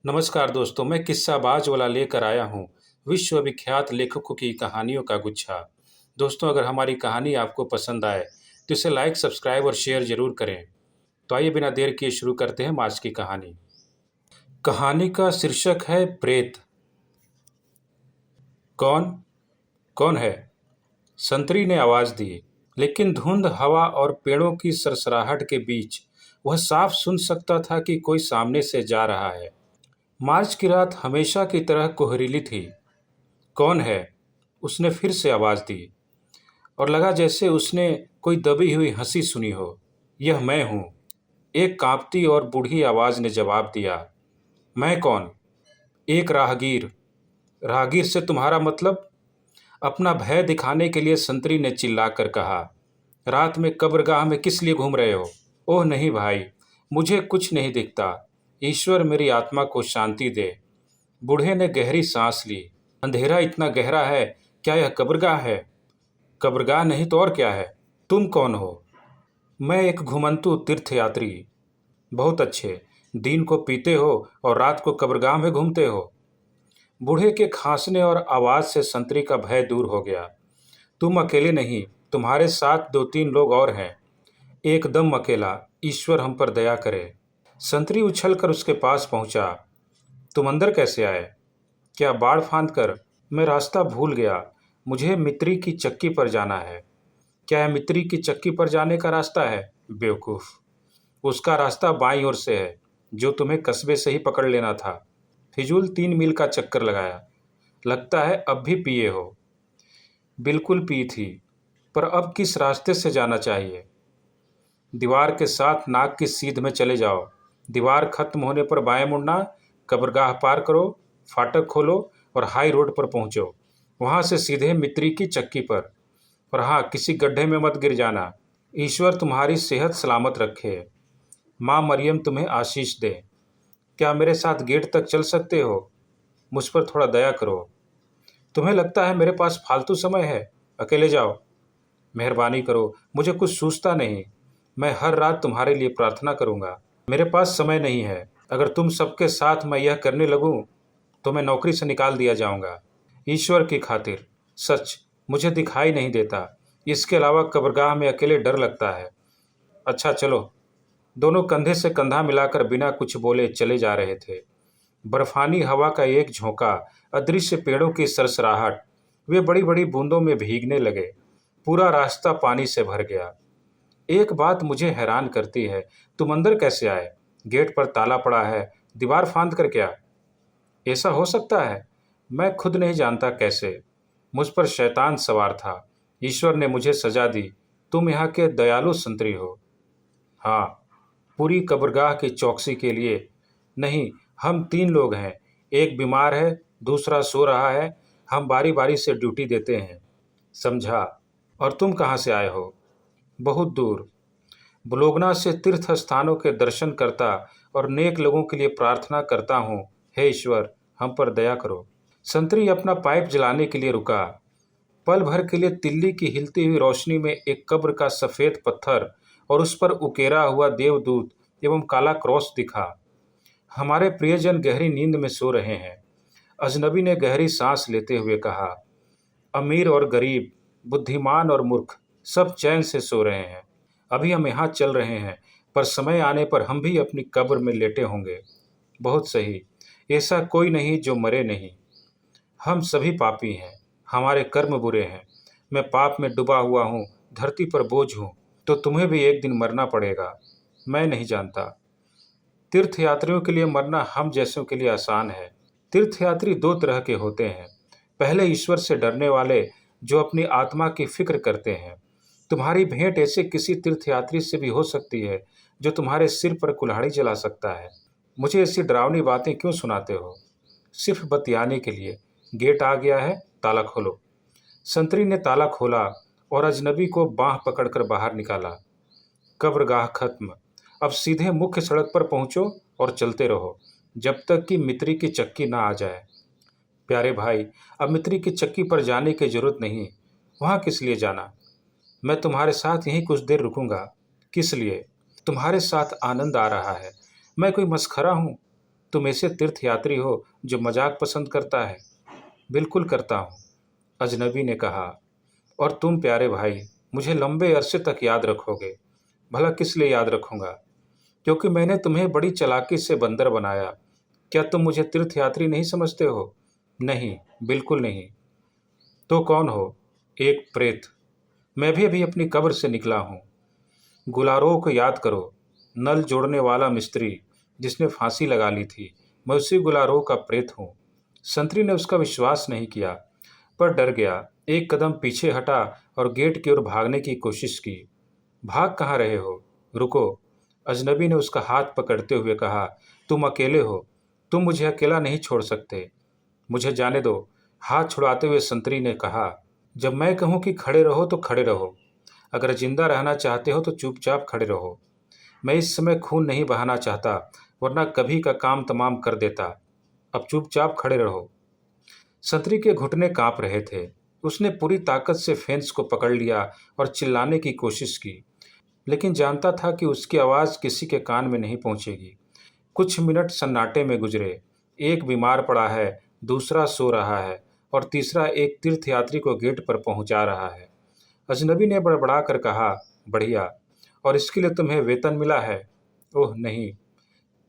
नमस्कार दोस्तों, मैं किस्साबाज वाला लेकर आया हूँ विश्वविख्यात लेखकों की कहानियों का गुच्छा। दोस्तों, अगर हमारी कहानी आपको पसंद आए तो इसे लाइक, सब्सक्राइब और शेयर जरूर करें। तो आइए बिना देर किए शुरू करते हैं आज की कहानी। कहानी का शीर्षक है प्रेत। कौन कौन है? संतरी ने आवाज दी, लेकिन धुंध, हवा और पेड़ों की सरसराहट के बीच वह साफ सुन सकता था कि कोई सामने से जा रहा है। मार्च की रात हमेशा की तरह कोहरीली थी। कौन है? उसने फिर से आवाज दी और लगा जैसे उसने कोई दबी हुई हंसी सुनी हो। यह मैं हूं, एक कांपती और बूढ़ी आवाज ने जवाब दिया। मैं कौन? एक राहगीर। राहगीर से तुम्हारा मतलब? अपना भय दिखाने के लिए संतरी ने चिल्लाकर कहा। रात में कब्रगाह में किस लिए घूम रहे हो? ओह नहीं भाई, मुझे कुछ नहीं दिखता। ईश्वर मेरी आत्मा को शांति दे। बूढ़े ने गहरी सांस ली। अंधेरा इतना गहरा है, क्या यह कब्रगाह है? कब्रगाह नहीं तो और क्या है? तुम कौन हो? मैं एक घुमंतू तीर्थयात्री। बहुत अच्छे, दिन को पीते हो और रात को कब्रगाह में घूमते हो। बूढ़े के खांसने और आवाज से संतरी का भय दूर हो गया। तुम अकेले नहीं, तुम्हारे साथ दो तीन लोग और हैं। एकदम अकेला। ईश्वर हम पर दया करे। संतरी उछलकर उसके पास पहुंचा। तुम अंदर कैसे आए? क्या बाड़ फांद कर? मैं रास्ता भूल गया। मुझे मित्री की चक्की पर जाना है। क्या यह मित्री की चक्की पर जाने का रास्ता है? बेवकूफ, उसका रास्ता बाईं ओर से है, जो तुम्हें कस्बे से ही पकड़ लेना था। फिजूल 3 मील का चक्कर लगाया। लगता है अब भी पिए हो। बिल्कुल पी थी, पर अब किस रास्ते से जाना चाहिए? दीवार के साथ नाक की सीध में चले जाओ। दीवार खत्म होने पर बाएं मुड़ना, कब्रगाह पार करो, फाटक खोलो और हाई रोड पर पहुंचो। वहां से सीधे मित्री की चक्की पर। और हाँ, किसी गड्ढे में मत गिर जाना। ईश्वर तुम्हारी सेहत सलामत रखे। माँ मरियम तुम्हें आशीष दे। क्या मेरे साथ गेट तक चल सकते हो? मुझ पर थोड़ा दया करो। तुम्हें लगता है मेरे पास फालतू समय है? अकेले जाओ। मेहरबानी करो, मुझे कुछ सूझता नहीं। मैं हर रात तुम्हारे लिए प्रार्थना करूंगा। मेरे पास समय नहीं है। अगर तुम सबके साथ मैं यह करने लगूं तो मैं नौकरी से निकाल दिया जाऊंगा। ईश्वर की खातिर, सच, मुझे दिखाई नहीं देता। इसके अलावा कब्रगाह में अकेले डर लगता है। अच्छा चलो। दोनों कंधे से कंधा मिलाकर बिना कुछ बोले चले जा रहे थे। बर्फानी हवा का एक झोंका, अदृश्य पेड़ों की सरसराहट, वे बड़ी बड़ी बूंदों में भीगने लगे। पूरा रास्ता पानी से भर गया। एक बात मुझे हैरान करती है, तुम अंदर कैसे आए? गेट पर ताला पड़ा है, दीवार फांद कर क्या? ऐसा हो सकता है? मैं खुद नहीं जानता कैसे। मुझ पर शैतान सवार था। ईश्वर ने मुझे सजा दी। तुम यहाँ के दयालु संतरी हो। हाँ, पूरी कब्रगाह की चौकसी के लिए। नहीं, हम 3 लोग हैं। एक बीमार है, दूसरा सो रहा है। हम बारी बारी से ड्यूटी देते हैं। समझा। और तुम कहाँ से आए हो? बहुत दूर। ब्लोगना से तीर्थ स्थानों के दर्शन करता और नेक लोगों के लिए प्रार्थना करता हूँ। हे ईश्वर, हम पर दया करो। संतरी अपना पाइप जलाने के लिए रुका। पल भर के लिए तिल्ली की हिलती हुई रोशनी में एक कब्र का सफेद पत्थर और उस पर उकेरा हुआ देवदूत एवं काला क्रॉस दिखा। हमारे प्रियजन गहरी नींद में सो रहे हैं। अजनबी ने गहरी सांस लेते हुए कहा। अमीर और गरीब, बुद्धिमान और मूर्ख, सब चैन से सो रहे हैं। अभी हम यहाँ चल रहे हैं, पर समय आने पर हम भी अपनी कब्र में लेटे होंगे। बहुत सही। ऐसा कोई नहीं जो मरे नहीं। हम सभी पापी हैं। हमारे कर्म बुरे हैं। मैं पाप में डूबा हुआ हूँ, धरती पर बोझ हूँ। तो तुम्हें भी एक दिन मरना पड़ेगा। मैं नहीं जानता। तीर्थयात्रियों के लिए मरना हम जैसों के लिए आसान है। तीर्थयात्री 2 तरह के होते हैं। पहले ईश्वर से डरने वाले, जो अपनी आत्मा की फिक्र करते हैं। तुम्हारी भेंट ऐसे किसी तीर्थयात्री से भी हो सकती है जो तुम्हारे सिर पर कुल्हाड़ी चला सकता है। मुझे ऐसी डरावनी बातें क्यों सुनाते हो? सिर्फ बतियाने के लिए। गेट आ गया है, ताला खोलो। संतरी ने ताला खोला और अजनबी को बांह पकड़कर बाहर निकाला। कब्रगाह खत्म। अब सीधे मुख्य सड़क पर पहुंचो और चलते रहो जब तक कि मित्री की चक्की ना आ जाए। प्यारे भाई, अब मित्री की चक्की पर जाने की जरूरत नहीं। वहां किस लिए जाना? मैं तुम्हारे साथ यहीं कुछ देर रुकूंगा। किस लिए? तुम्हारे साथ आनंद आ रहा है। मैं कोई मस्खरा हूँ? तुम ऐसे तीर्थयात्री हो जो मजाक पसंद करता है। बिल्कुल करता हूँ, अजनबी ने कहा। और तुम प्यारे भाई मुझे लंबे अरसे तक याद रखोगे। भला किस लिए याद रखूंगा? क्योंकि मैंने तुम्हें बड़ी चालाकी से बंदर बनाया। क्या तुम मुझे तीर्थयात्री नहीं समझते हो? नहीं, बिल्कुल नहीं। तो कौन हो? एक प्रेत। मैं भी अभी अपनी कब्र से निकला हूँ। गुलारों को याद करो, नल जोड़ने वाला मिस्त्री जिसने फांसी लगा ली थी। मैं उसी गुलारों का प्रेत हूँ। संतरी ने उसका विश्वास नहीं किया, पर डर गया। एक कदम पीछे हटा और गेट की ओर भागने की कोशिश की। भाग कहाँ रहे हो? रुको, अजनबी ने उसका हाथ पकड़ते हुए कहा। तुम अकेले हो, तुम मुझे अकेला नहीं छोड़ सकते। मुझे जाने दो, हाथ छुड़ाते हुए संतरी ने कहा। जब मैं कहूँ कि खड़े रहो तो खड़े रहो। अगर जिंदा रहना चाहते हो तो चुपचाप खड़े रहो। मैं इस समय खून नहीं बहाना चाहता, वरना कभी का काम तमाम कर देता। अब चुपचाप खड़े रहो। संतरी के घुटने कांप रहे थे। उसने पूरी ताकत से फेंस को पकड़ लिया और चिल्लाने की कोशिश की, लेकिन जानता था कि उसकी आवाज़ किसी के कान में नहीं पहुंचेगी। कुछ मिनट सन्नाटे में गुजरे। एक बीमार पड़ा है, दूसरा सो रहा है और तीसरा एक तीर्थयात्री को गेट पर पहुंचा रहा है। अजनबी ने बड़बड़ा कर कहा, बढ़िया, और इसके लिए तुम्हें वेतन मिला है? ओह नहीं,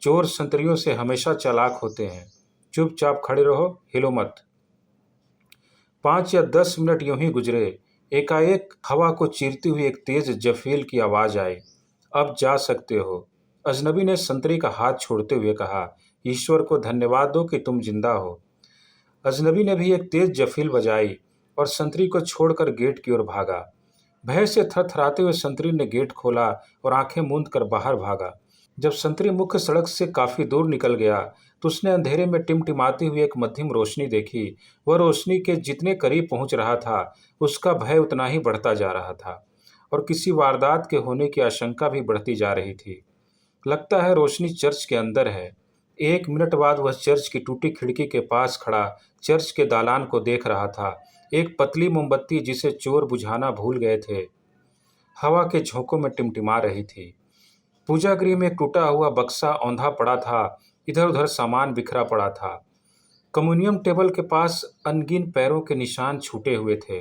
चोर संतरियों से हमेशा चालाक होते हैं। चुपचाप खड़े रहो, हिलो मत। 5 या 10 मिनट यूं ही गुजरे। एकाएक हवा को चीरती हुई एक तेज जफील की आवाज आई। अब जा सकते हो। अजनबी ने संतरी का हाथ छोड़ते हुए कहा, ईश्वर को धन्यवाद दो कि तुम जिंदा हो। अजनबी ने भी एक तेज जफील बजाई और संतरी को छोड़कर गेट की ओर भागा। भय से थरथराते हुए संतरी ने गेट खोला और आंखें मूंद कर बाहर भागा। जब संतरी मुख्य सड़क से काफी दूर निकल गया तो उसने अंधेरे में टिमटिमाती हुई एक मध्यम रोशनी देखी। वह रोशनी के जितने करीब पहुंच रहा था, उसका भय उतना ही बढ़ता जा रहा था और किसी वारदात के होने की आशंका भी बढ़ती जा रही थी। लगता है रोशनी चर्च के अंदर है। 1 मिनट बाद वह चर्च की टूटी खिड़की के पास खड़ा चर्च के दालान को देख रहा था। एक पतली मोमबत्ती जिसे चोर बुझाना भूल गए थे, हवा के झोंकों में टिमटिमा रही थी। पूजा गृह में एक टूटा हुआ बक्सा औंधा पड़ा था। इधर उधर सामान बिखरा पड़ा था। कम्युनियम टेबल के पास अनगिन पैरों के निशान छूटे हुए थे।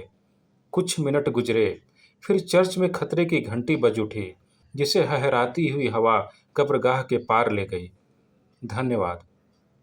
कुछ मिनट गुजरे, फिर चर्च में खतरे की घंटी बज उठी, जिसे हहराती हुई हवा कब्रगाह के पार ले गई। धन्यवाद।